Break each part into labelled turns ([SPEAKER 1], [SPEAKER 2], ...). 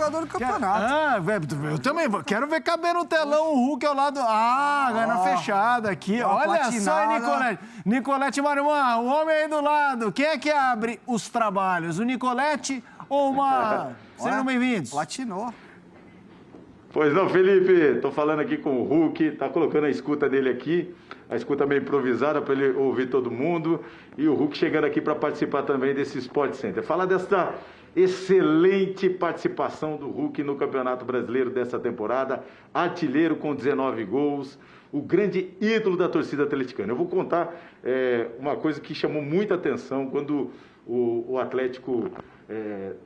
[SPEAKER 1] jogador do campeonato.
[SPEAKER 2] Eu também quero ver caber no telão o Hulk ao lado. Agana fechada aqui. Olha só, Nicolete. Nicolete Marumã, o homem aí do lado. Quem é que abre os trabalhos? O Nicolete ou uma... Sejam bem-vindos.
[SPEAKER 1] Platinou.
[SPEAKER 3] Pois não, Felipe, tô falando aqui com o Hulk, tá colocando a escuta dele aqui, a escuta meio improvisada para ele ouvir todo mundo, e o Hulk chegando aqui para participar também desse Sport Center. Falar dessa excelente participação do Hulk no Campeonato Brasileiro dessa temporada, artilheiro com 19 gols, o grande ídolo da torcida atleticana. Eu vou contar uma coisa que chamou muita atenção quando o Atlético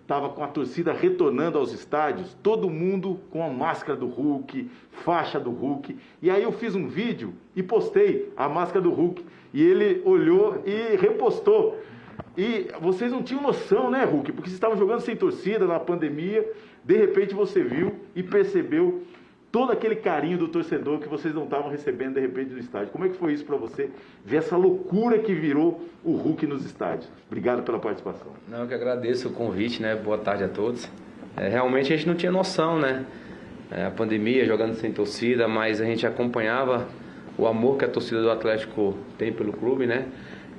[SPEAKER 3] estava com a torcida retornando aos estádios, todo mundo com a máscara do Hulk, faixa do Hulk, e aí eu fiz um vídeo e postei a máscara do Hulk, e ele olhou e repostou. E vocês não tinham noção, né, Hulk? Porque vocês estavam jogando sem torcida na pandemia, de repente você viu e percebeu todo aquele carinho do torcedor que vocês não estavam recebendo, de repente, no estádio. Como é que foi isso para você, ver essa loucura que virou o Hulk nos estádios? Obrigado pela participação.
[SPEAKER 4] Não, eu que agradeço o convite, né? Boa tarde a todos. Realmente a gente não tinha noção, né? A pandemia, jogando sem torcida, mas a gente acompanhava o amor que a torcida do Atlético tem pelo clube, né?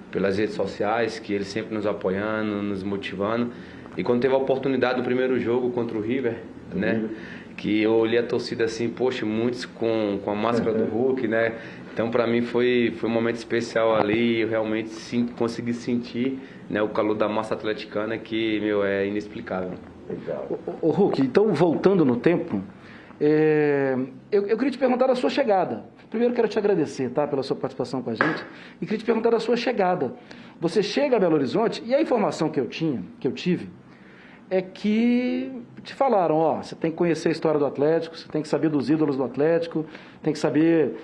[SPEAKER 4] Pelas redes sociais, que eles sempre nos apoiando, nos motivando. E quando teve a oportunidade do primeiro jogo contra o River, né? Que eu olhei a torcida assim, poxa, muitos com a máscara do Hulk, né? Então, para mim, foi um momento especial ali. Eu realmente consegui sentir, né, o calor da massa atleticana que, é inexplicável.
[SPEAKER 5] O Hulk, então, voltando no tempo, eu queria te perguntar da sua chegada. Primeiro, quero te agradecer, tá, pela sua participação com a gente. E queria te perguntar da sua chegada. Você chega a Belo Horizonte e a informação que eu tive, é que te falaram, você tem que conhecer a história do Atlético, você tem que saber dos ídolos do Atlético, tem que saber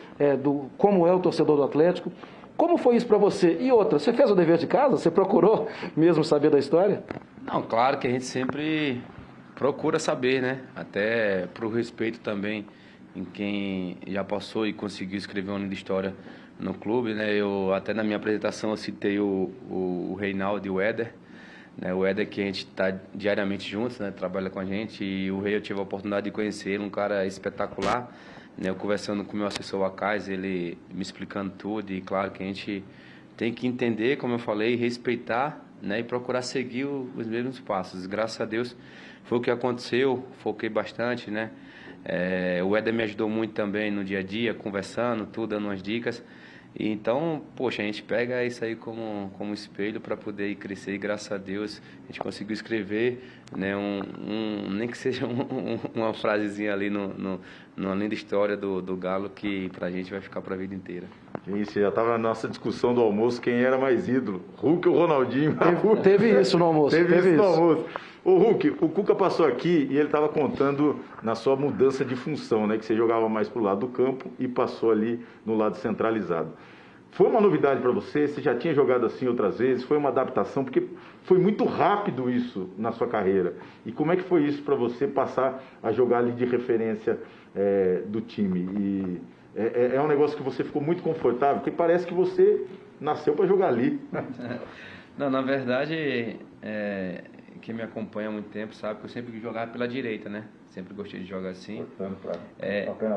[SPEAKER 5] como é o torcedor do Atlético. Como foi isso para você? E outra, você fez o dever de casa? Você procurou mesmo saber da história?
[SPEAKER 4] Não, claro que a gente sempre procura saber, né? Até pro respeito também em quem já passou e conseguiu escrever uma linda história no clube, né? Eu até na minha apresentação eu citei o Reinaldo e o Éder. O Éder, que a gente está diariamente juntos, né, trabalha com a gente, e o Rei eu tive a oportunidade de conhecer ele, um cara espetacular, né, eu conversando com o meu assessor Acais, ele me explicando tudo, e claro que a gente tem que entender, como eu falei, respeitar, né, e procurar seguir os mesmos passos. Graças a Deus foi o que aconteceu, foquei bastante, né, o Éder me ajudou muito também no dia a dia, conversando, tudo, dando umas dicas. Então, poxa, a gente pega isso aí como espelho para poder ir crescer, e graças a Deus a gente conseguiu escrever, né, nem que seja uma frasezinha ali numa linda história do Galo, que pra gente vai ficar pra vida inteira.
[SPEAKER 3] Gente, já estava na nossa discussão do almoço, quem era mais ídolo, Hulk ou Ronaldinho?
[SPEAKER 5] Teve isso no almoço.
[SPEAKER 3] Teve isso no almoço. Ô Hulk, o Cuca passou aqui e ele estava contando na sua mudança de função, né? Que você jogava mais pro lado do campo e passou ali no lado centralizado. Foi uma novidade para você? Você já tinha jogado assim outras vezes? Foi uma adaptação? Porque foi muito rápido isso na sua carreira. E como é que foi isso para você passar a jogar ali de referência do time? E é um negócio que você ficou muito confortável, porque parece que você nasceu para jogar ali.
[SPEAKER 4] Não, na verdade, quem me acompanha há muito tempo sabe que eu sempre jogava pela direita, né? Sempre gostei de jogar assim.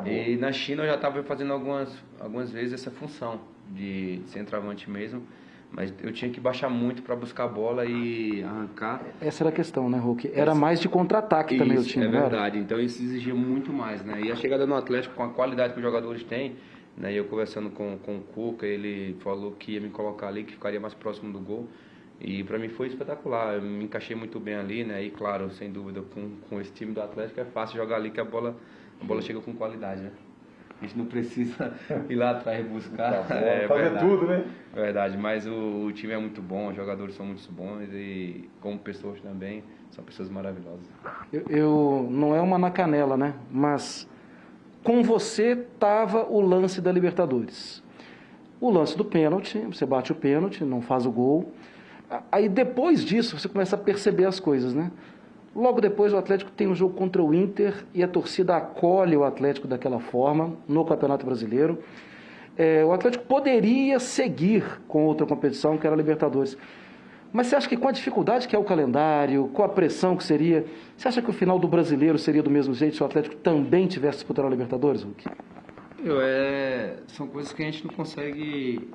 [SPEAKER 4] E na China eu já estava fazendo algumas vezes essa função de centroavante mesmo, mas eu tinha que baixar muito para buscar a bola e arrancar.
[SPEAKER 5] Essa era a questão, né, Hulk? Era mais de contra-ataque também o time,
[SPEAKER 4] né? É verdade, então isso exigia muito mais, né? E a chegada no Atlético, com a qualidade que os jogadores têm, né? E eu conversando com o Cuca, ele falou que ia me colocar ali, que ficaria mais próximo do gol. E para mim foi espetacular, eu me encaixei muito bem ali, né? E claro, sem dúvida, com esse time do Atlético é fácil jogar ali, que a bola chega com qualidade, né? A gente não precisa ir lá atrás buscar.
[SPEAKER 3] Fazer verdade, tudo, né?
[SPEAKER 4] Verdade, mas o time é muito bom, os jogadores são muito bons e como pessoas também, são pessoas maravilhosas.
[SPEAKER 5] Não é uma na canela, né? Mas com você estava o lance da Libertadores. O lance do pênalti, você bate o pênalti, não faz o gol. Aí depois disso você começa a perceber as coisas, né? Logo depois o Atlético tem um jogo contra o Inter e a torcida acolhe o Atlético daquela forma no Campeonato Brasileiro. O Atlético poderia seguir com outra competição, que era a Libertadores. Mas você acha que com a dificuldade que é o calendário, com a pressão que seria, você acha que o final do Brasileiro seria do mesmo jeito se o Atlético também tivesse disputado a Libertadores, Hulk?
[SPEAKER 4] São coisas que a gente não consegue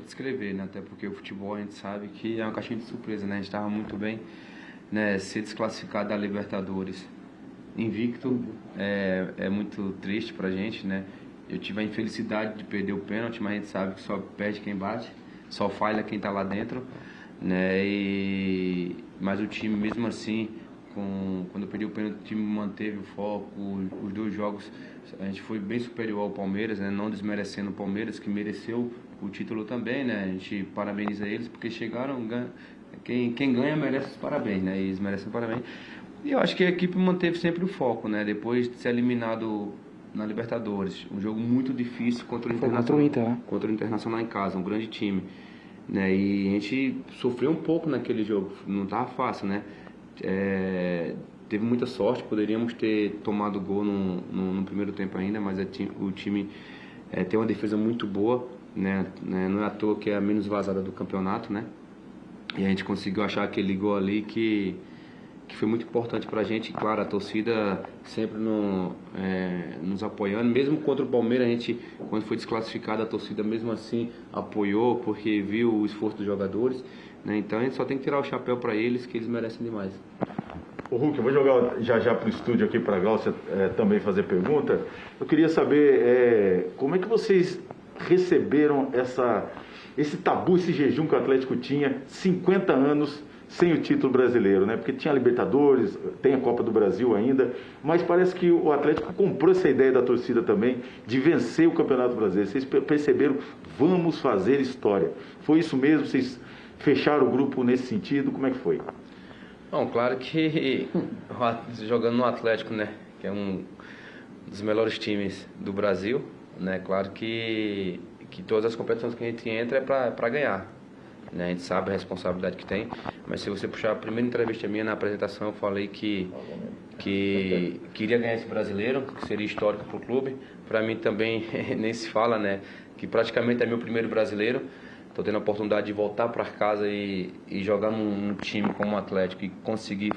[SPEAKER 4] descrever, né? Até porque o futebol a gente sabe que é uma caixinha de surpresa, né? A gente estava muito bem, né? Ser desclassificado da Libertadores invicto é muito triste pra gente, né? Eu tive a infelicidade de perder o pênalti, mas a gente sabe que só perde quem bate, só falha quem tá lá dentro, né? Mas o time, mesmo assim, quando eu perdi o pênalti, o time manteve o foco. Os 2 jogos a gente foi bem superior ao Palmeiras, né? Não desmerecendo o Palmeiras, que mereceu o título também, né? A gente parabeniza eles porque chegaram, quem ganha merece os parabéns, né? Eles merecem parabéns. E eu acho que a equipe manteve sempre o foco, né? Depois de ser eliminado na Libertadores, um jogo muito difícil contra o Internacional,
[SPEAKER 5] contra o Inter, né?
[SPEAKER 4] Contra o Internacional em casa, um grande time, né? E a gente sofreu um pouco naquele jogo, não estava fácil, né? Teve muita sorte, poderíamos ter tomado gol no primeiro tempo ainda, mas o time tem uma defesa muito boa, né? Não é à toa que é a menos vazada do campeonato, né? E a gente conseguiu achar aquele gol ali que foi muito importante pra gente. E, claro, a torcida sempre nos apoiando. Mesmo contra o Palmeiras, a gente, quando foi desclassificado, a torcida mesmo assim apoiou, porque viu o esforço dos jogadores, né? Então a gente só tem que tirar o chapéu para eles, que eles merecem demais.
[SPEAKER 3] Ô Hulk, eu vou jogar já pro estúdio aqui para a Gláucia também fazer pergunta. Eu queria saber como é que vocês receberam esse tabu, esse jejum que o Atlético tinha, 50 anos sem o título brasileiro, né? Porque tinha a Libertadores, tem a Copa do Brasil ainda, mas parece que o Atlético comprou essa ideia da torcida também de vencer o Campeonato Brasileiro. Vocês perceberam, vamos fazer história. Foi isso mesmo? Vocês fecharam o grupo nesse sentido? Como é que foi?
[SPEAKER 4] Bom, claro que jogando no Atlético, né? Que é um dos melhores times do Brasil, né? Claro que todas as competições que a gente entra é para ganhar. A gente sabe a responsabilidade que tem, mas se você puxar a primeira entrevista minha na apresentação, eu falei que queria ganhar esse brasileiro, que seria histórico para o clube. Para mim também nem se fala, né? Que praticamente é meu primeiro brasileiro. Estou tendo a oportunidade de voltar para casa e jogar num time como o Atlético e conseguir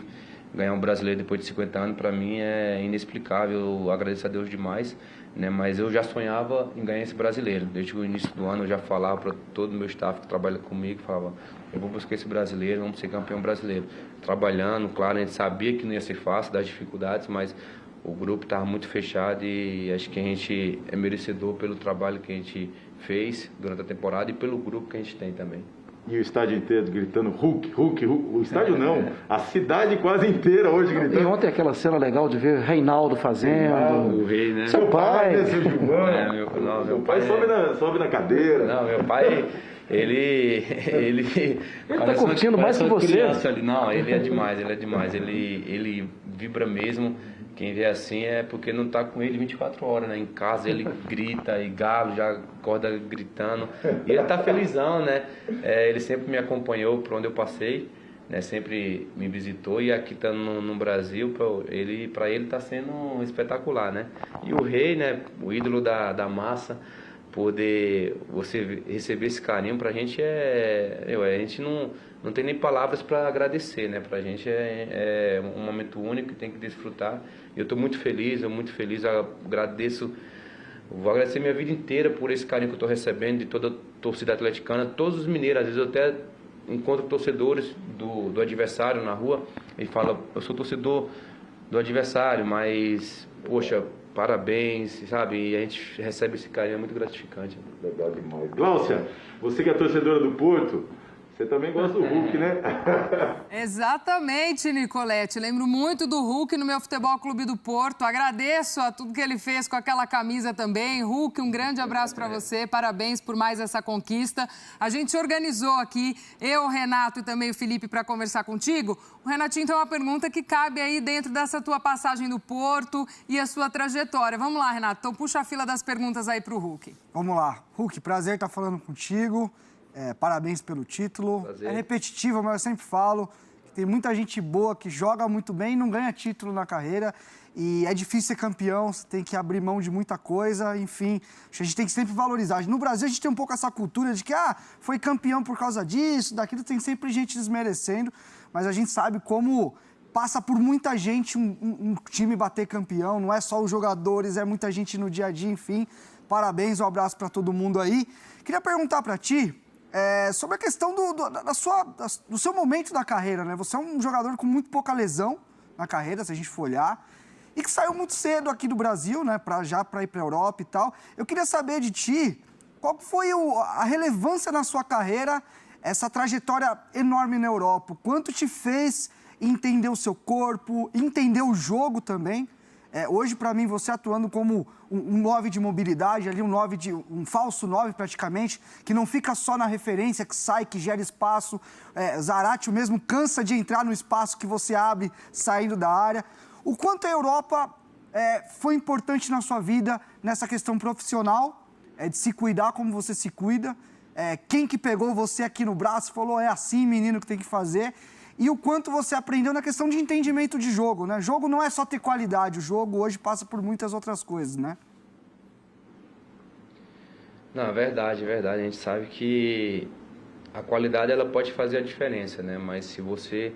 [SPEAKER 4] ganhar um brasileiro depois de 50 anos, para mim é inexplicável. Eu agradeço a Deus demais, né? Mas eu já sonhava em ganhar esse brasileiro. Desde o início do ano eu já falava para todo o meu staff que trabalha comigo, falava, eu vou buscar esse brasileiro, vamos ser campeão brasileiro. Trabalhando, claro, a gente sabia que não ia ser fácil, das dificuldades, mas o grupo estava muito fechado e acho que a gente é merecedor pelo trabalho que a gente fez durante a temporada e pelo grupo que a gente tem também.
[SPEAKER 3] E o estádio inteiro gritando Hulk, Hulk, Hulk. O estádio não, a cidade quase inteira hoje gritando.
[SPEAKER 5] E ontem aquela cena legal de ver Reinaldo fazendo.
[SPEAKER 4] O rei, né?
[SPEAKER 5] Seu pai.
[SPEAKER 3] Né, seu Gilmar? Meu pai sobe na cadeira.
[SPEAKER 4] Não, meu pai, ele
[SPEAKER 5] tá curtindo mais que você.
[SPEAKER 4] Ali. Não, ele é demais. Ele vibra mesmo. Quem vê assim é porque não tá com ele 24 horas, né? Em casa ele grita e Galo já acorda gritando. E ele tá felizão, né? Ele sempre me acompanhou por onde eu passei, né? Sempre me visitou e aqui tá no Brasil, pra ele tá sendo espetacular, né? E o rei, né? O ídolo da massa, poder você receber esse carinho pra gente a gente não tem nem palavras para agradecer, né? Pra gente é um momento único que tem que desfrutar. Eu estou muito feliz, vou agradecer minha vida inteira por esse carinho que eu estou recebendo de toda a torcida atleticana, todos os mineiros. Às vezes eu até encontro torcedores do adversário na rua e falam, eu sou torcedor do adversário, mas, poxa, parabéns, sabe? E a gente recebe esse carinho, é muito gratificante.
[SPEAKER 3] Legal demais. Gláucia, você que é torcedora do Porto, você também gosta do Hulk, né?
[SPEAKER 1] Exatamente, Nicolete. Lembro muito do Hulk no meu Futebol Clube do Porto. Agradeço a tudo que ele fez com aquela camisa também. Hulk, um grande abraço para você. Parabéns por mais essa conquista. A gente se organizou aqui, eu, o Renato e também o Felipe, para conversar contigo. O Renatinho tem uma pergunta que cabe aí dentro dessa tua passagem no Porto e a sua trajetória. Vamos lá, Renato. Então puxa a fila das perguntas aí para o Hulk.
[SPEAKER 6] Vamos lá. Hulk, prazer estar falando contigo. Parabéns pelo título.
[SPEAKER 4] Prazer.
[SPEAKER 6] É repetitivo, mas eu sempre falo que tem muita gente boa que joga muito bem e não ganha título na carreira. E é difícil ser campeão, você tem que abrir mão de muita coisa, enfim, a gente tem que sempre valorizar. No Brasil, a gente tem um pouco essa cultura de que, foi campeão por causa disso, daquilo, tem sempre gente desmerecendo, mas a gente sabe como passa por muita gente um time bater campeão, não é só os jogadores, é muita gente no dia a dia, enfim. Parabéns, um abraço para todo mundo aí. Queria perguntar para ti sobre a questão do seu momento da carreira, né? Você é um jogador com muito pouca lesão na carreira, se a gente for olhar, e que saiu muito cedo aqui do Brasil, né, para ir para a Europa e tal. Eu queria saber de ti, qual foi a relevância na sua carreira, essa trajetória enorme na Europa? O quanto te fez entender o seu corpo, entender o jogo também? Hoje, para mim, você atuando como um 9 de mobilidade, ali um falso 9 praticamente, que não fica só na referência, que sai, que gera espaço. Zaratio mesmo cansa de entrar no espaço que você abre saindo da área. O quanto a Europa foi importante na sua vida nessa questão profissional, de se cuidar como você se cuida, quem que pegou você aqui no braço e falou, é assim, menino, que tem que fazer, e o quanto você aprendeu na questão de entendimento de jogo, né? Jogo não é só ter qualidade, o jogo hoje passa por muitas outras coisas, né?
[SPEAKER 4] Não, verdade. A gente sabe que a qualidade ela pode fazer a diferença, né? Mas se você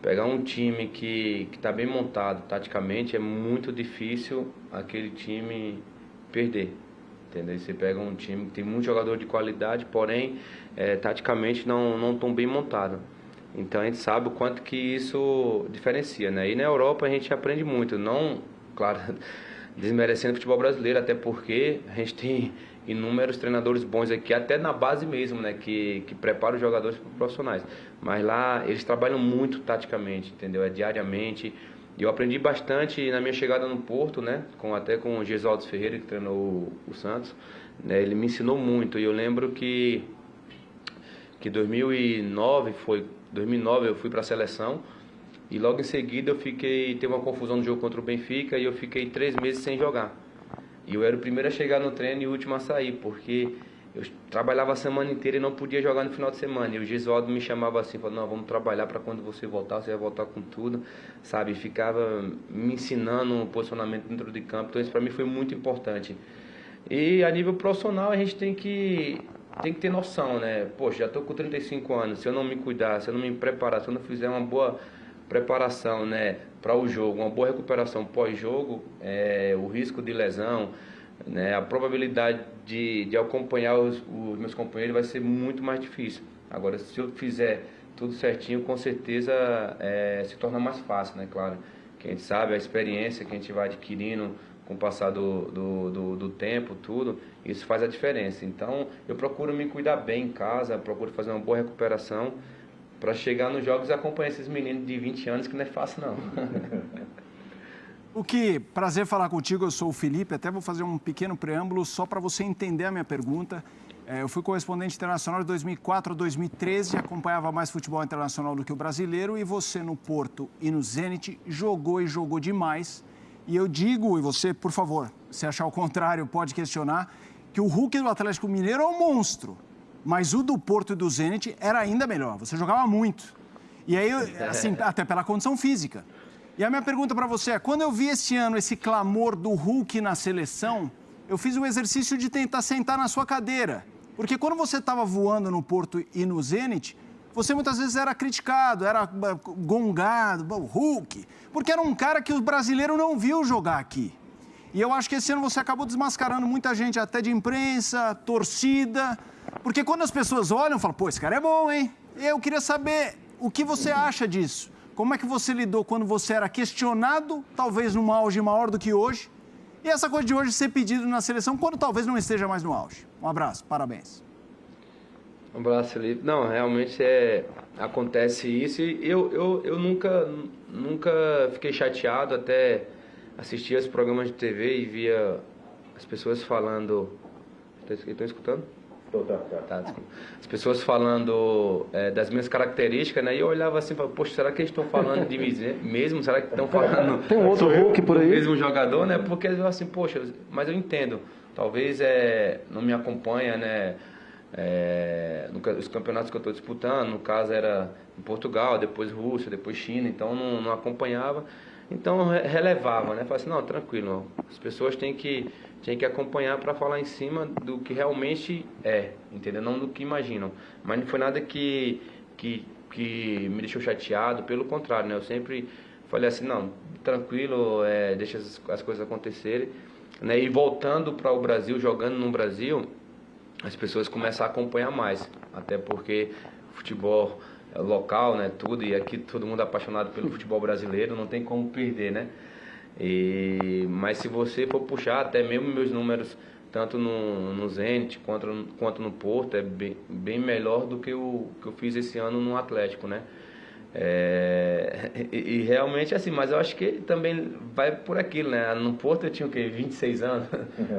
[SPEAKER 4] pegar um time que está bem montado taticamente, é muito difícil aquele time perder, entendeu? Você pega um time que tem muito jogador de qualidade, porém, taticamente não tão bem montado. Então a gente sabe o quanto que isso diferencia, né? E na Europa a gente aprende muito, não, claro, desmerecendo o futebol brasileiro, até porque a gente tem inúmeros treinadores bons aqui, até na base mesmo, né, que preparam os jogadores profissionais. Mas lá eles trabalham muito taticamente, entendeu? Diariamente. E eu aprendi bastante na minha chegada no Porto, né, até com o Gesualdo Ferreira, que treinou o Santos, né, ele me ensinou muito. E eu lembro que 2009 eu fui para a seleção e logo em seguida teve uma confusão no jogo contra o Benfica e eu fiquei 3 meses sem jogar. E eu era o primeiro a chegar no treino e o último a sair, porque eu trabalhava a semana inteira e não podia jogar no final de semana. E o Gesualdo me chamava assim, falou, não, vamos trabalhar para quando você voltar, você vai voltar com tudo, sabe? Ficava me ensinando o posicionamento dentro de campo, então isso para mim foi muito importante. E a nível profissional a gente tem que ter noção, né? Poxa, já estou com 35 anos, se eu não me cuidar, se eu não me preparar, se eu não fizer uma boa preparação, né, para o jogo, uma boa recuperação pós-jogo, o risco de lesão, né, a probabilidade de acompanhar os meus companheiros vai ser muito mais difícil. Agora, se eu fizer tudo certinho, com certeza se torna mais fácil, né, claro. Que a gente sabe, a experiência que a gente vai adquirindo com o passar do tempo, tudo, isso faz a diferença. Então, eu procuro me cuidar bem em casa, procuro fazer uma boa recuperação, para chegar nos jogos e acompanhar esses meninos de 20 anos, que não é fácil, não.
[SPEAKER 2] Prazer falar contigo, eu sou o Felipe, até vou fazer um pequeno preâmbulo só para você entender a minha pergunta. Eu fui correspondente internacional de 2004 a 2013, acompanhava mais futebol internacional do que o brasileiro, e você no Porto e no Zenit jogou demais. E eu digo, e você, por favor, se achar o contrário, pode questionar, que o Hulk do Atlético Mineiro é um monstro. Mas o do Porto e do Zenit era ainda melhor. Você jogava muito. E aí, assim, até pela condição física. E a minha pergunta para você é, quando eu vi este ano esse clamor do Hulk na seleção, eu fiz o exercício de tentar sentar na sua cadeira. Porque quando você estava voando no Porto e no Zenit, você muitas vezes era criticado, era gongado, o Hulk. Porque era um cara que o brasileiro não viu jogar aqui. E eu acho que esse ano você acabou desmascarando muita gente, até de imprensa, torcida. Porque quando as pessoas olham, falam, pô, esse cara é bom, hein? E eu queria saber o que você acha disso. Como é que você lidou quando você era questionado, talvez num auge maior do que hoje, e essa coisa de hoje ser pedido na seleção, quando talvez não esteja mais no auge? Um abraço, parabéns.
[SPEAKER 4] Um abraço, Felipe. Não, realmente acontece isso e eu nunca fiquei chateado, até assistia os programas de TV e via as pessoas falando... Estão escutando? Tá, as pessoas falando das minhas características, né? E eu olhava assim e falava, poxa, será que eles estão falando de mim mesmo? Será que estão falando...
[SPEAKER 5] Tem um outro Hulk por aí?
[SPEAKER 4] O mesmo jogador, né? Porque eles falam assim, poxa, mas eu entendo. Talvez não me acompanha, né? Os campeonatos que eu estou disputando, no caso era em Portugal, depois Rússia, depois China, então não acompanhava. Então relevava, né? Falei assim, não, tranquilo, as pessoas têm que acompanhar para falar em cima do que realmente é, entendeu? Não do que imaginam. Mas não foi nada que me deixou chateado, pelo contrário, né? Eu sempre falei assim, não, tranquilo, deixa as coisas acontecerem, né? E voltando para o Brasil, jogando no Brasil, as pessoas começam a acompanhar mais, até porque futebol local, né, tudo, e aqui todo mundo é apaixonado pelo futebol brasileiro, não tem como perder, né? Mas se você for puxar, até mesmo meus números, tanto no Zenit quanto no Porto, é bem melhor do que o que eu fiz esse ano no Atlético, né? E realmente assim, mas eu acho que ele também vai por aquilo, né? No Porto eu tinha o quê? 26 anos,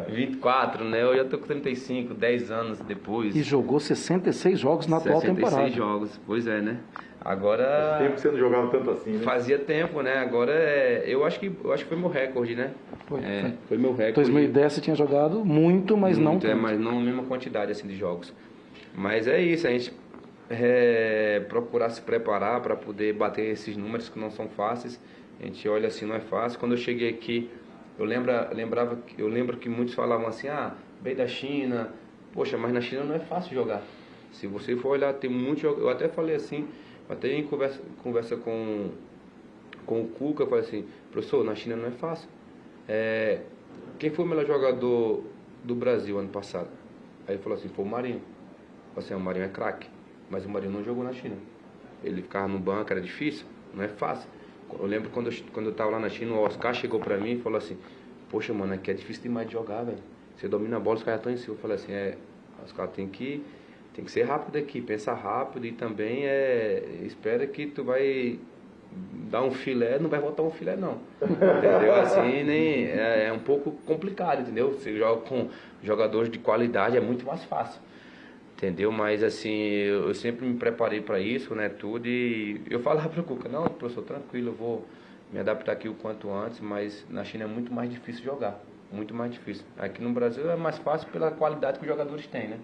[SPEAKER 4] 24, né? Eu já tô com 35, 10 anos depois.
[SPEAKER 5] E jogou 66 jogos na atual temporada. 66
[SPEAKER 4] jogos, pois é, né? Agora...
[SPEAKER 3] Faz tempo que você não jogava tanto assim, né?
[SPEAKER 4] Fazia tempo, né? Agora eu acho que foi meu recorde, né? Foi meu recorde.
[SPEAKER 5] 2010 você tinha jogado muito, mas não tanto.
[SPEAKER 4] Mas não a mesma quantidade assim de jogos. Mas é isso, a gente procurar se preparar para poder bater esses números que não são fáceis. A gente olha assim, não é fácil. Quando eu cheguei aqui, eu lembro que muitos falavam assim, veio da China, poxa, mas na China não é fácil jogar. Se você for olhar, tem muito jogo. Eu até falei assim, até em conversa com o Cuca, eu falei assim, professor, na China não é fácil. Quem foi o melhor jogador do Brasil ano passado? Aí ele falou assim, foi o Marinho. Eu falei assim, o Marinho é craque. Mas o Marinho não jogou na China. Ele ficava no banco, era difícil, não é fácil. Eu lembro quando eu estava lá na China, o Oscar chegou pra mim e falou assim, poxa, mano, aqui é difícil demais de jogar, velho. Você domina a bola, os caras estão em cima. Eu falei assim, Oscar, tem que ser rápido aqui, pensar rápido e também espera que tu vai dar um filé, não vai voltar um filé não. Entendeu? Assim, é um pouco complicado, entendeu? Você joga com jogadores de qualidade, é muito mais fácil. Entendeu? Mas assim, eu sempre me preparei para isso, né, tudo, e eu falava para o Cuca, não, professor, tranquilo, eu vou me adaptar aqui o quanto antes, mas na China é muito mais difícil jogar, muito mais difícil. Aqui no Brasil é mais fácil pela qualidade que os jogadores têm, né?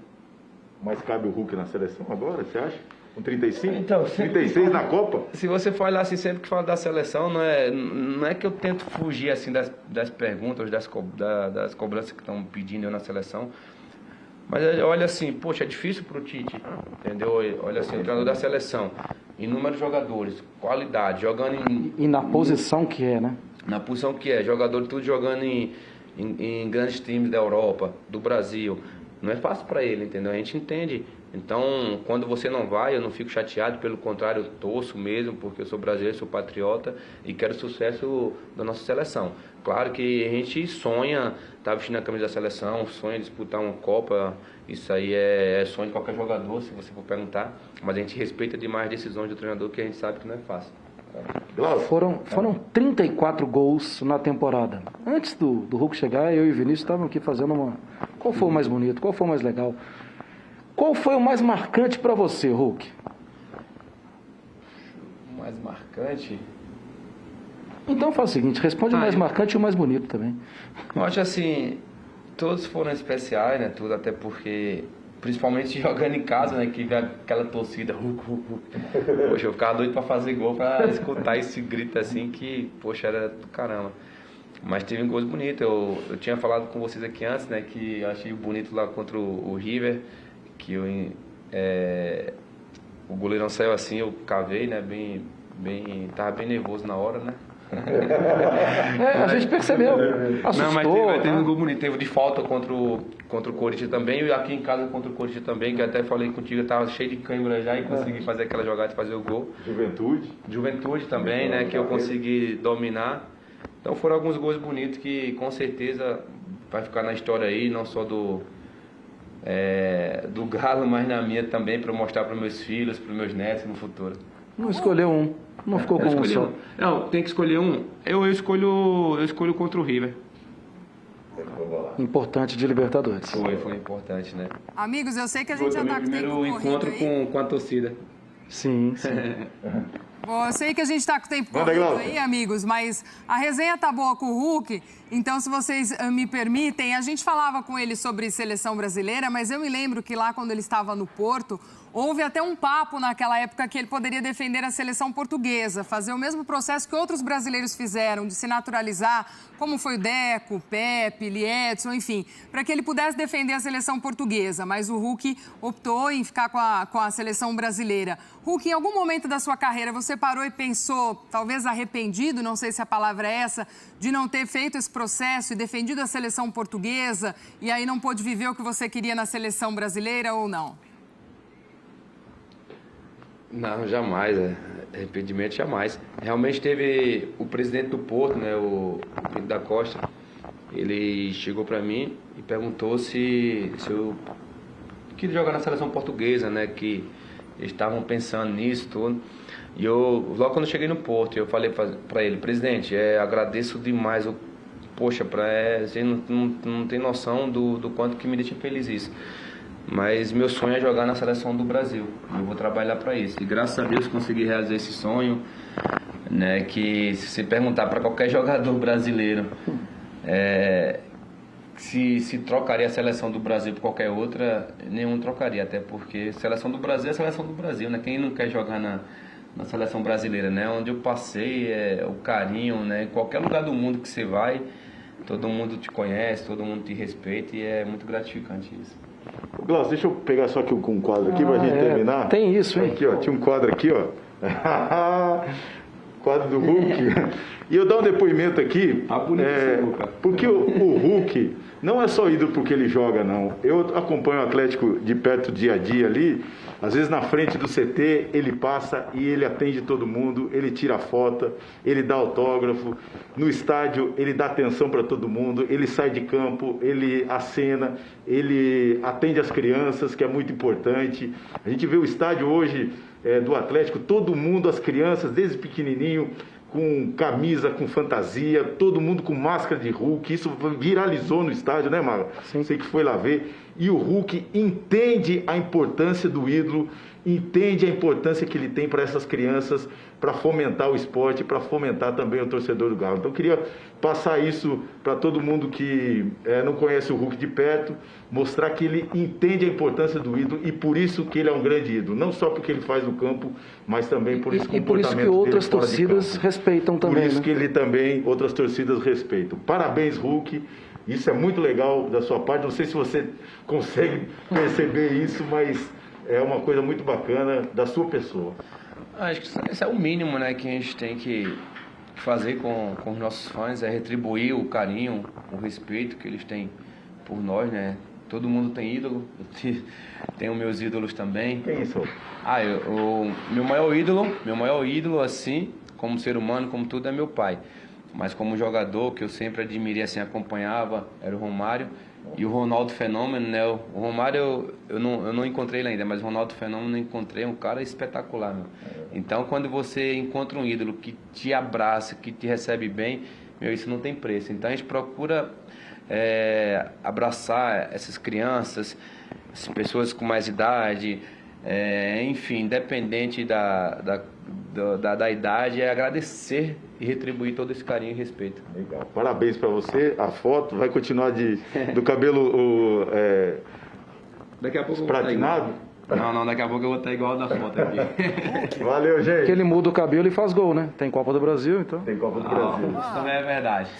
[SPEAKER 3] Mas cabe o Hulk na seleção agora, você acha? Com 35?
[SPEAKER 4] Então,
[SPEAKER 3] 36 na Copa?
[SPEAKER 4] Se você for olhar assim, sempre que fala da seleção, não é que eu tento fugir assim das perguntas, das cobranças que estão pedindo eu na seleção. Mas olha assim, poxa, é difícil pro Tite, entendeu? Olha assim, o treinador da seleção, inúmeros jogadores, qualidade, jogando
[SPEAKER 5] E na posição que é, né?
[SPEAKER 4] Na posição que é, jogador tudo jogando em grandes times da Europa, do Brasil. Não é fácil para ele, entendeu? A gente entende. Então, quando você não vai, eu não fico chateado, pelo contrário, eu torço mesmo, porque eu sou brasileiro, sou patriota e quero sucesso da nossa seleção. Claro que a gente sonha estar vestindo a camisa da seleção, sonha disputar uma Copa, isso aí é sonho de qualquer jogador, se você for perguntar, mas a gente respeita demais as decisões do treinador, que a gente sabe que não é fácil.
[SPEAKER 5] Foram 34 gols na temporada. Antes do Hulk chegar, eu e o Vinícius estavam aqui fazendo uma... Qual foi o mais bonito? Qual foi o mais legal? Qual foi o mais marcante para você, Hulk?
[SPEAKER 4] O mais marcante?
[SPEAKER 5] Então faz o seguinte, responde o mais marcante e o mais bonito também.
[SPEAKER 4] Eu acho assim, todos foram especiais, né, tudo, até porque, principalmente jogando em casa, né, que vê aquela torcida, poxa, eu ficava doido pra fazer gol, pra escutar esse grito assim, que, poxa, era do caramba. Mas teve um gol bonito, eu tinha falado com vocês aqui antes, né, que eu achei bonito lá contra o River, que o goleirão saiu assim, eu cavei, né, tava bem nervoso na hora, né.
[SPEAKER 5] A gente percebeu, assustou.
[SPEAKER 4] Não, mas teve um gol bonito, teve de falta contra o Corinthians também, e aqui em casa contra o Corinthians também, que até falei contigo, eu tava cheio de câimbra já e consegui fazer aquela jogada e fazer o gol. Juventude também, né, que eu consegui dominar. Então foram alguns gols bonitos que com certeza vai ficar na história aí, não só do Galo, mas na minha também, para mostrar para meus filhos, para meus netos no futuro.
[SPEAKER 5] Não escolheu um, não ficou com um só.
[SPEAKER 4] Não, tem que escolher um. Eu escolho contra o River.
[SPEAKER 5] Importante de Libertadores.
[SPEAKER 4] Foi importante, né?
[SPEAKER 1] Amigos, eu sei que a gente já tá com o tempo corrido
[SPEAKER 4] encontro com a torcida.
[SPEAKER 5] Sim.
[SPEAKER 1] Bom, eu sei que a gente está com o tempo corrido aí, amigos, mas a resenha tá boa com o Hulk, então se vocês me permitem, a gente falava com ele sobre seleção brasileira, mas eu me lembro que lá quando ele estava no Porto, houve até um papo naquela época que ele poderia defender a seleção portuguesa, fazer o mesmo processo que outros brasileiros fizeram, de se naturalizar, como foi o Deco, Pepe, Liedson, enfim, para que ele pudesse defender a seleção portuguesa. Mas o Hulk optou em ficar com a seleção brasileira. Hulk, em algum momento da sua carreira, você parou e pensou, talvez arrependido, não sei se a palavra é essa, de não ter feito esse processo e defendido a seleção portuguesa e aí não pôde viver o que você queria na seleção brasileira ou não?
[SPEAKER 4] Não, jamais, arrependimento jamais. Realmente teve o presidente do Porto, né, o Pinto da Costa, ele chegou para mim e perguntou se eu queria jogar na seleção portuguesa, né, que eles estavam pensando nisso tudo. E eu, logo quando eu cheguei no Porto, eu falei para ele, presidente, agradeço demais, poxa, você não tem noção do quanto que me deixa feliz isso. Mas meu sonho é jogar na seleção do Brasil. Eu vou trabalhar para isso. E graças a Deus consegui realizar esse sonho, né? Que se você perguntar para qualquer jogador brasileiro se trocaria a seleção do Brasil por qualquer outra, nenhum trocaria. Até porque seleção do Brasil é a seleção do Brasil, né? Quem não quer jogar na seleção brasileira, né? Onde eu passei, o carinho, né? Em qualquer lugar do mundo que você vai, todo mundo te conhece, todo mundo te respeita e é muito gratificante isso.
[SPEAKER 3] Glaucio, deixa eu pegar só aqui um quadro aqui pra gente terminar.
[SPEAKER 5] Tem isso, hein?
[SPEAKER 3] Aqui, ó, tinha um quadro aqui, ó. Quadro do Hulk. E eu dar um depoimento aqui, porque o Hulk não é só ídolo porque ele joga, não. Eu acompanho o Atlético de perto dia a dia ali. Às vezes na frente do CT ele passa e ele atende todo mundo, ele tira foto, ele dá autógrafo. No estádio ele dá atenção para todo mundo, ele sai de campo, ele acena, ele atende as crianças, que é muito importante. A gente vê o estádio hoje do Atlético, todo mundo, as crianças, desde pequenininho, com camisa, com fantasia, todo mundo com máscara de Hulk. Isso viralizou no estádio, né, Mara? Sei que foi lá ver. E o Hulk entende a importância do ídolo, entende a importância que ele tem para essas crianças, para fomentar o esporte, para fomentar também o torcedor do Galo. Então eu queria passar isso para todo mundo que não conhece o Hulk de perto, mostrar que ele entende a importância do ídolo e por isso que ele é um grande ídolo. Não só porque ele faz no campo, mas também por esse comportamento dele. E por isso que
[SPEAKER 5] outras torcidas respeitam também.
[SPEAKER 3] Por isso que ele também, outras torcidas respeitam. Parabéns, Hulk. Isso é muito legal da sua parte. Não sei se você consegue perceber isso, mas é uma coisa muito bacana da sua pessoa.
[SPEAKER 4] Acho que esse é o mínimo, né, que a gente tem que fazer com os nossos fãs, é retribuir o carinho, o respeito que eles têm por nós, né? Todo mundo tem ídolo, eu tenho meus ídolos também.
[SPEAKER 3] Quem é isso?
[SPEAKER 4] Meu maior ídolo, assim, como ser humano, como tudo, é meu pai. Mas como jogador, que eu sempre admirei, assim, acompanhava, era o Romário. E o Ronaldo Fenômeno, né? O Romário, eu não encontrei ele ainda, mas o Ronaldo Fenômeno eu encontrei, um cara espetacular, meu. Então, quando você encontra um ídolo que te abraça, que te recebe bem, isso não tem preço. Então, a gente procura abraçar essas crianças, essas pessoas com mais idade, enfim, independente da idade, agradecer e retribuir todo esse carinho e respeito.
[SPEAKER 3] Legal. Parabéns para você. A foto vai continuar do cabelo
[SPEAKER 4] daqui a pouco
[SPEAKER 3] pratinado?
[SPEAKER 4] Não, daqui a pouco eu vou estar igual da foto aqui.
[SPEAKER 3] Valeu, gente.
[SPEAKER 5] Que ele muda o cabelo e faz gol, né? Tem Copa do Brasil, então.
[SPEAKER 3] Tem Copa do Brasil.
[SPEAKER 4] Isso também é verdade.